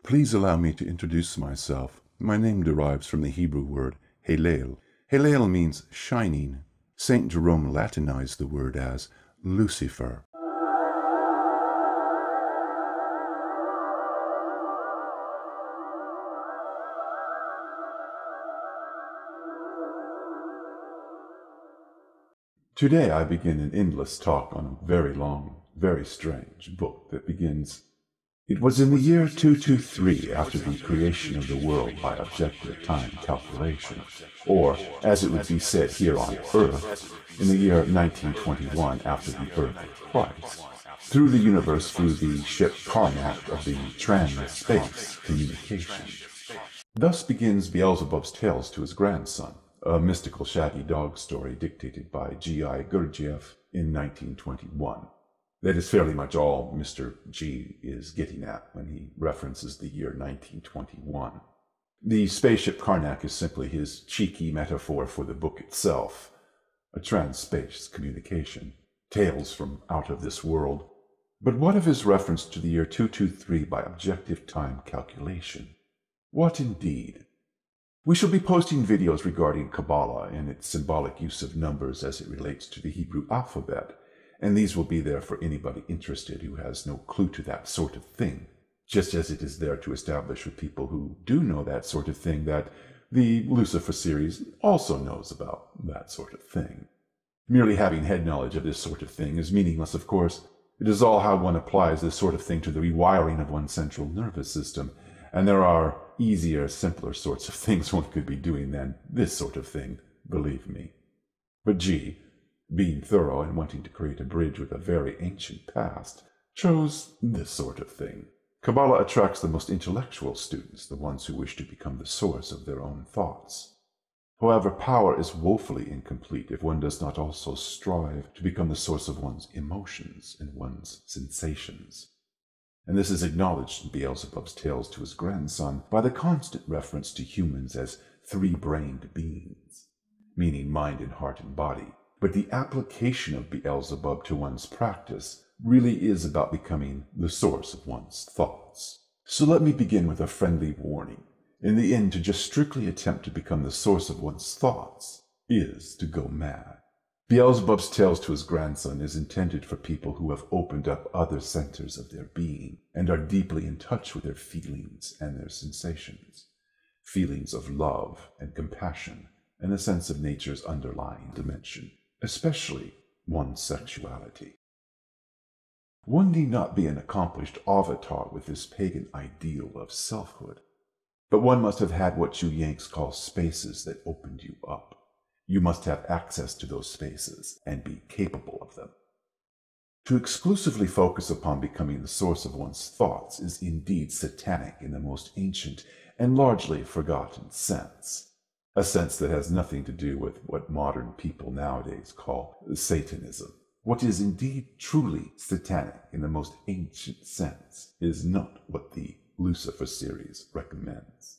Please allow me to introduce myself. My name derives from the Hebrew word Halel. Halel means shining. Saint Jerome Latinized the word as Lucifer. Today I begin an endless talk on a very long, very strange book that begins, "It was in the year 223 after the creation of the world by objective time calculation," or, as it would be said here on Earth, in the year 1921 after the birth of Christ, through the universe flew the ship Karnak of the trans-space communication. Thus begins Beelzebub's tales to his grandson, a mystical shaggy dog story dictated by G.I. Gurdjieff in 1921. That is fairly much all Mr. G is getting at when he references the year 1921. The spaceship Karnak is simply his cheeky metaphor for the book itself, a trans-space communication, tales from out of this world. But what of his reference to the year 223 by objective time calculation? What indeed? We shall be posting videos regarding Kabbalah and its symbolic use of numbers as it relates to the Hebrew alphabet, and these will be there for anybody interested who has no clue to that sort of thing, just as it is there to establish with people who do know that sort of thing that the Lucifer series also knows about that sort of thing. Merely having head knowledge of this sort of thing is meaningless, of course. It is all how one applies this sort of thing to the rewiring of one's central nervous system, and there are easier, simpler sorts of things one could be doing than this sort of thing, believe me. But G, being thorough and wanting to create a bridge with a very ancient past, chose this sort of thing. Kabbalah attracts the most intellectual students, the ones who wish to become the source of their own thoughts. However, power is woefully incomplete if one does not also strive to become the source of one's emotions and one's sensations. And this is acknowledged in Beelzebub's tales to his grandson by the constant reference to humans as three-brained beings, meaning mind and heart and body. But the application of Beelzebub to one's practice really is about becoming the source of one's thoughts. So let me begin with a friendly warning. In the end, to just strictly attempt to become the source of one's thoughts is to go mad. Beelzebub's tales to his grandson is intended for people who have opened up other centers of their being and are deeply in touch with their feelings and their sensations. Feelings of love and compassion and a sense of nature's underlying dimension, especially one's sexuality. One need not be an accomplished avatar with this pagan ideal of selfhood, but one must have had what you Yanks call spaces that opened you up. You must have access to those spaces and be capable of them. To exclusively focus upon becoming the source of one's thoughts is indeed satanic in the most ancient and largely forgotten sense, a sense that has nothing to do with what modern people nowadays call Satanism. What is indeed truly satanic in the most ancient sense is not what the Lucifer series recommends.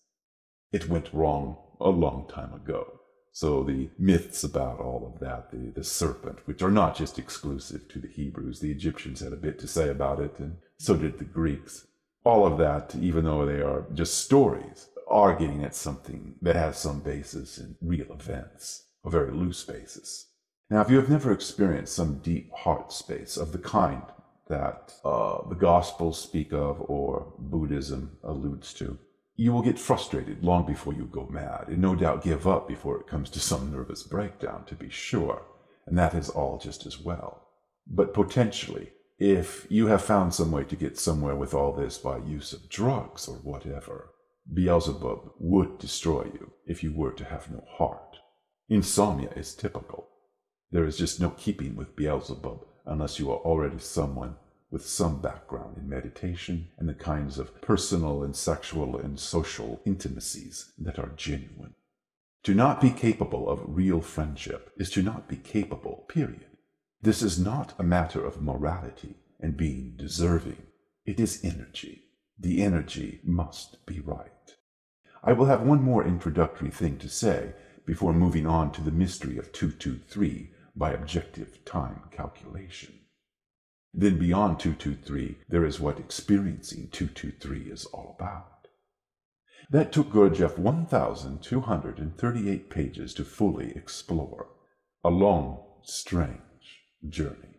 It went wrong a long time ago. So the myths about all of that, the serpent, which are not just exclusive to the Hebrews, the Egyptians had a bit to say about it, and so did the Greeks. All of that, even though they are just stories, are getting at something that has some basis in real events, a very loose basis. Now, if you have never experienced some deep heart space of the kind that the Gospels speak of or Buddhism alludes to, you will get frustrated long before you go mad, and no doubt give up before it comes to some nervous breakdown, to be sure, and that is all just as well. But potentially, if you have found some way to get somewhere with all this by use of drugs or whatever, Beelzebub would destroy you if you were to have no heart. Insomnia is typical. There is just no keeping with Beelzebub unless you are already someone with some background in meditation and the kinds of personal and sexual and social intimacies that are genuine. To not be capable of real friendship is to not be capable, period. This is not a matter of morality and being deserving. It is energy. The energy must be right. I will have one more introductory thing to say before moving on to the mystery of 223 by objective time calculation. Then beyond 223, there is what experiencing 223 is all about. That took Gurdjieff 1,238 pages to fully explore. A long, strange journey.